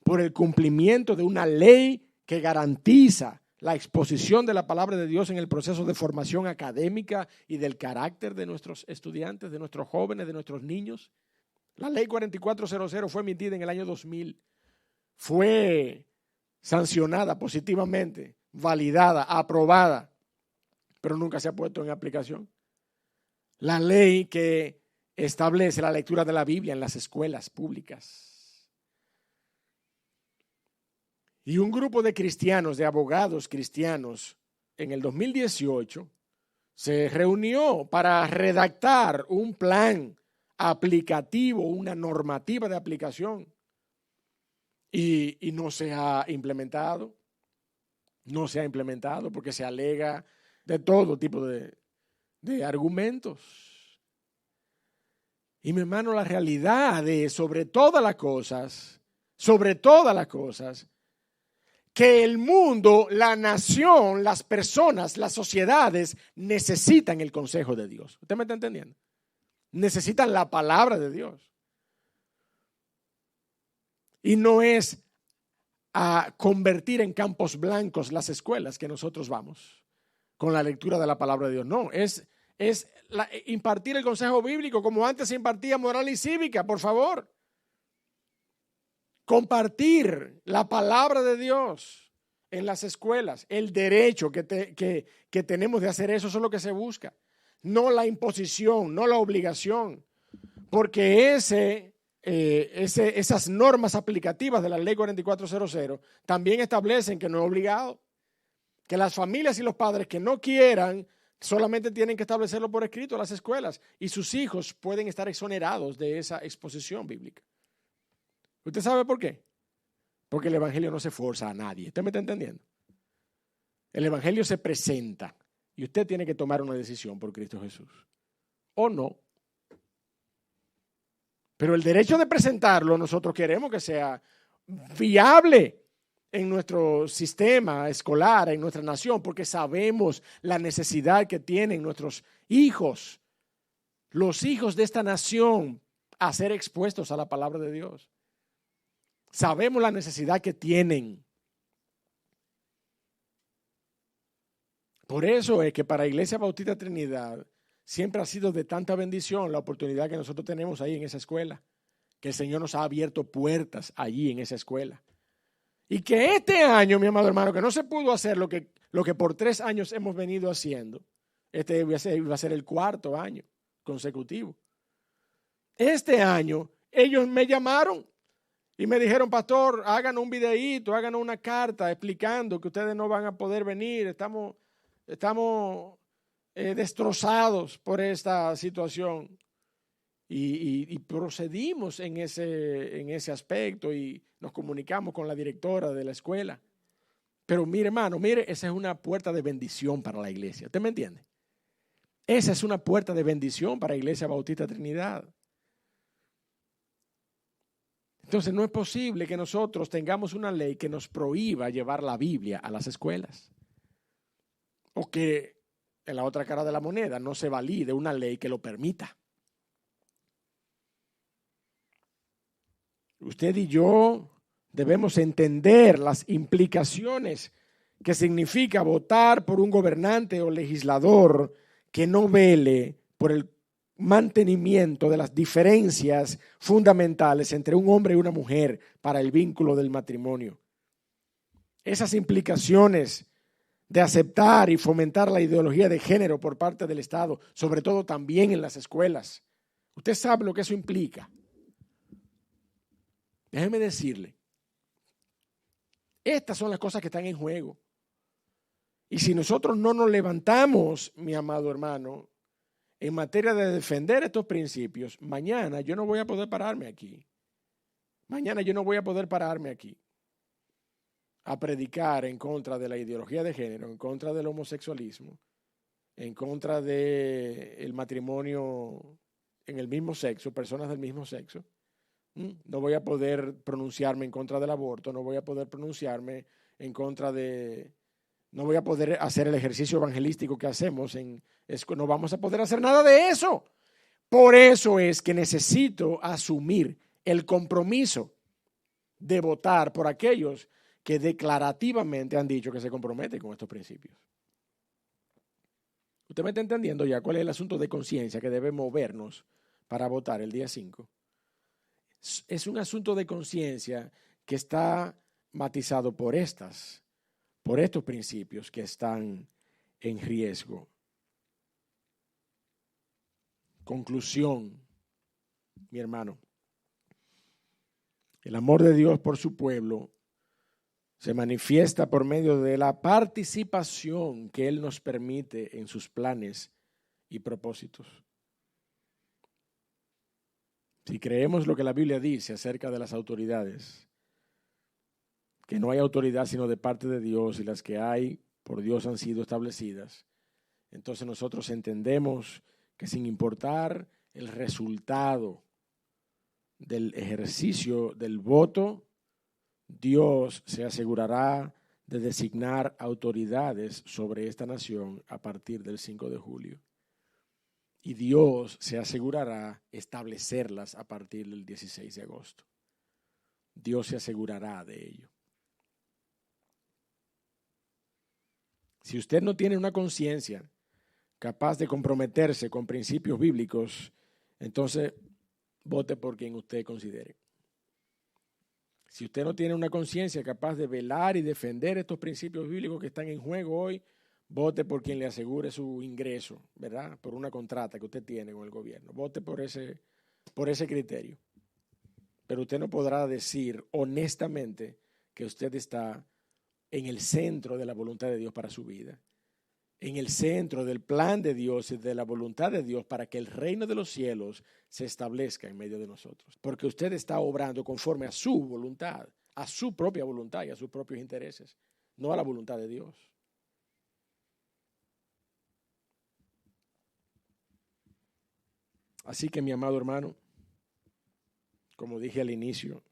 por el cumplimiento de una ley que garantiza la exposición de la palabra de Dios en el proceso de formación académica y del carácter de nuestros estudiantes, de nuestros jóvenes, de nuestros niños? La ley 4400 fue emitida en el año 2000. Fue sancionada positivamente, validada, aprobada pero nunca se ha puesto en aplicación. La ley que establece la lectura de la Biblia en las escuelas públicas. Y un grupo de cristianos, de abogados cristianos, en el 2018 se reunió para redactar un plan aplicativo, una normativa de aplicación. Y no se ha implementado. No se ha implementado porque se alega de todo tipo de argumentos. Y mi hermano, la realidad es, sobre todas las cosas, que el mundo, la nación, las personas, las sociedades necesitan el consejo de Dios. ¿Usted me está entendiendo? Necesitan la palabra de Dios. Y no es a convertir en campos blancos las escuelas que nosotros vamos con la lectura de la palabra de Dios. No, es impartir el consejo bíblico como antes se impartía moral y cívica, por favor. Compartir la palabra de Dios en las escuelas, el derecho que tenemos de hacer eso es lo que se busca, no la imposición, no la obligación, porque esas normas aplicativas de la ley 4400 también establecen que no es obligado, que las familias y los padres que no quieran solamente tienen que establecerlo por escrito en las escuelas y sus hijos pueden estar exonerados de esa exposición bíblica. ¿Usted sabe por qué? Porque el evangelio no se forza a nadie. ¿Usted me está entendiendo? El evangelio se presenta y usted tiene que tomar una decisión por Cristo Jesús. ¿O no? Pero el derecho de presentarlo nosotros queremos que sea viable en nuestro sistema escolar, en nuestra nación, porque sabemos la necesidad que tienen nuestros hijos, los hijos de esta nación, a ser expuestos a la palabra de Dios. Sabemos la necesidad que tienen. Por eso es que para Iglesia Bautista Trinidad siempre ha sido de tanta bendición la oportunidad que nosotros tenemos ahí en esa escuela, que el Señor nos ha abierto puertas allí en esa escuela. Y que este año, mi amado hermano, que no se pudo hacer lo que por 3 años hemos venido haciendo, este iba a ser el 4º año consecutivo. Este año ellos me llamaron y me dijeron: pastor, háganos un videíto, háganos una carta explicando que ustedes no van a poder venir, estamos destrozados por esta situación. Y procedimos en ese aspecto y nos comunicamos con la directora de la escuela. Pero mire, hermano, esa es una puerta de bendición para la iglesia. ¿Usted me entiende? Esa es una puerta de bendición para Iglesia Bautista Trinidad. Entonces no es posible que nosotros tengamos una ley que nos prohíba llevar la Biblia a las escuelas. O que en la otra cara de la moneda no se valide una ley que lo permita. Usted y yo debemos entender las implicaciones que significa votar por un gobernante o legislador que no vele por el mantenimiento de las diferencias fundamentales entre un hombre y una mujer para el vínculo del matrimonio. Esas implicaciones de aceptar y fomentar la ideología de género por parte del Estado, sobre todo también en las escuelas. Usted sabe lo que eso implica. Déjeme decirle, estas son las cosas que están en juego. Y si nosotros no nos levantamos, mi amado hermano, en materia de defender estos principios, mañana yo no voy a poder pararme aquí. Mañana yo no voy a poder pararme aquí a predicar en contra de la ideología de género, en contra del homosexualismo, en contra del matrimonio en el mismo sexo, personas del mismo sexo. No voy a poder pronunciarme en contra del aborto, no voy a poder pronunciarme en contra de... No voy a poder hacer el ejercicio evangelístico que hacemos, no vamos a poder hacer nada de eso. Por eso es que necesito asumir el compromiso de votar por aquellos que declarativamente han dicho que se comprometen con estos principios. ¿Usted me está entendiendo ya cuál es el asunto de conciencia que debe movernos para votar el día 5? Es un asunto de conciencia que está matizado por estos principios que están en riesgo. Conclusión, mi hermano. El amor de Dios por su pueblo se manifiesta por medio de la participación que Él nos permite en sus planes y propósitos. Si creemos lo que la Biblia dice acerca de las autoridades, que no hay autoridad sino de parte de Dios y las que hay por Dios han sido establecidas, entonces nosotros entendemos que sin importar el resultado del ejercicio del voto, Dios se asegurará de designar autoridades sobre esta nación a partir del 5 de julio. Y Dios se asegurará establecerlas a partir del 16 de agosto. Dios se asegurará de ello. Si usted no tiene una conciencia capaz de comprometerse con principios bíblicos, entonces vote por quien usted considere. Si usted no tiene una conciencia capaz de velar y defender estos principios bíblicos que están en juego hoy, vote por quien le asegure su ingreso, ¿verdad? Por una contrata que usted tiene con el gobierno. Vote por ese criterio. Pero usted no podrá decir honestamente que usted está en el centro de la voluntad de Dios para su vida, en el centro del plan de Dios y de la voluntad de Dios para que el reino de los cielos se establezca en medio de nosotros. Porque usted está obrando conforme a su voluntad, a su propia voluntad y a sus propios intereses, no a la voluntad de Dios. Así que, mi amado hermano, como dije al inicio,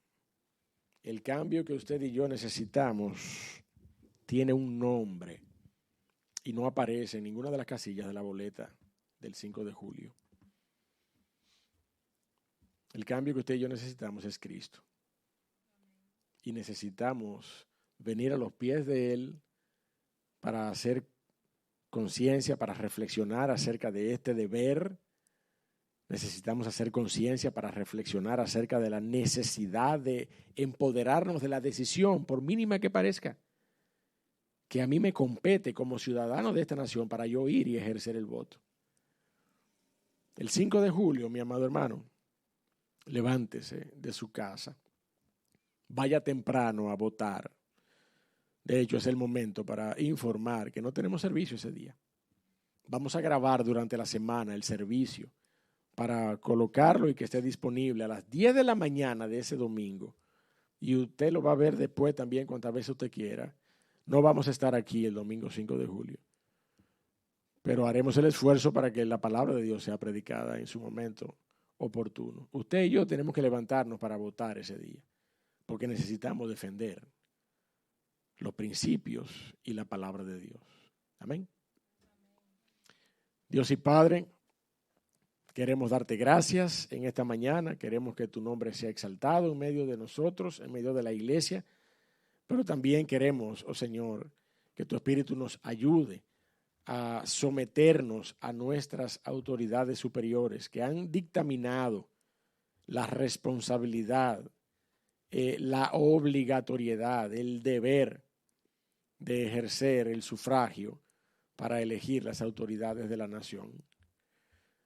el cambio que usted y yo necesitamos tiene un nombre y no aparece en ninguna de las casillas de la boleta del 5 de julio. El cambio que usted y yo necesitamos es Cristo. Y necesitamos venir a los pies de Él para hacer conciencia, para reflexionar acerca de este deber. Necesitamos hacer conciencia para reflexionar acerca de la necesidad de empoderarnos de la decisión, por mínima que parezca, que a mí me compete como ciudadano de esta nación para yo ir y ejercer el voto. El 5 de julio, mi amado hermano, levántese de su casa, vaya temprano a votar. De hecho, es el momento para informar que no tenemos servicio ese día. Vamos a grabar durante la semana el servicio para colocarlo y que esté disponible a las 10 de la mañana de ese domingo. Y usted lo va a ver después también cuantas veces usted quiera. No vamos a estar aquí el domingo 5 de julio, pero haremos el esfuerzo para que la palabra de Dios sea predicada en su momento oportuno. Usted y yo tenemos que levantarnos para votar ese día, porque necesitamos defender los principios y la palabra de Dios. Amén. Dios y Padre, queremos darte gracias en esta mañana, queremos que tu nombre sea exaltado en medio de nosotros, en medio de la iglesia, pero también queremos, oh Señor, que tu Espíritu nos ayude a someternos a nuestras autoridades superiores que han dictaminado la responsabilidad, la obligatoriedad, el deber de ejercer el sufragio para elegir las autoridades de la nación.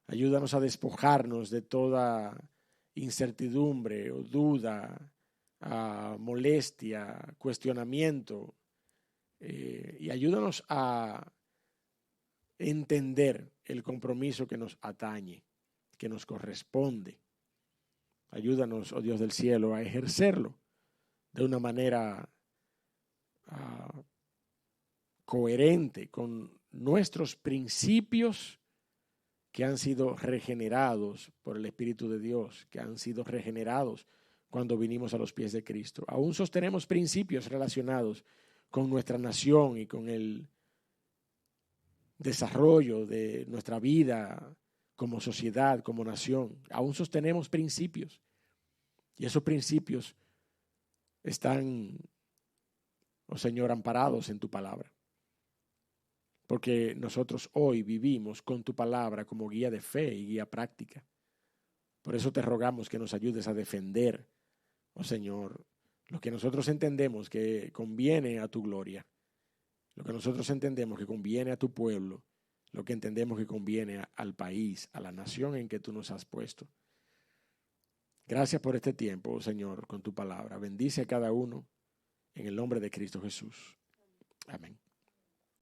Ayúdanos a despojarnos de toda incertidumbre o duda, molestia, cuestionamiento, y ayúdanos a entender el compromiso que nos atañe, que nos corresponde. Ayúdanos, oh Dios del cielo, a ejercerlo de una manera coherente con nuestros principios que han sido regenerados por el Espíritu de Dios, que han sido regenerados cuando vinimos a los pies de Cristo. Aún sostenemos principios relacionados con nuestra nación y con el desarrollo de nuestra vida como sociedad, como nación. Aún sostenemos principios y esos principios están, oh Señor, amparados en tu palabra. Porque nosotros hoy vivimos con tu palabra como guía de fe y guía práctica. Por eso te rogamos que nos ayudes a defender, oh Señor, lo que nosotros entendemos que conviene a tu gloria, lo que nosotros entendemos que conviene a tu pueblo, lo que entendemos que conviene al país, a la nación en que tú nos has puesto. Gracias por este tiempo, Señor, con tu palabra. Bendice a cada uno en el nombre de Cristo Jesús. Amén.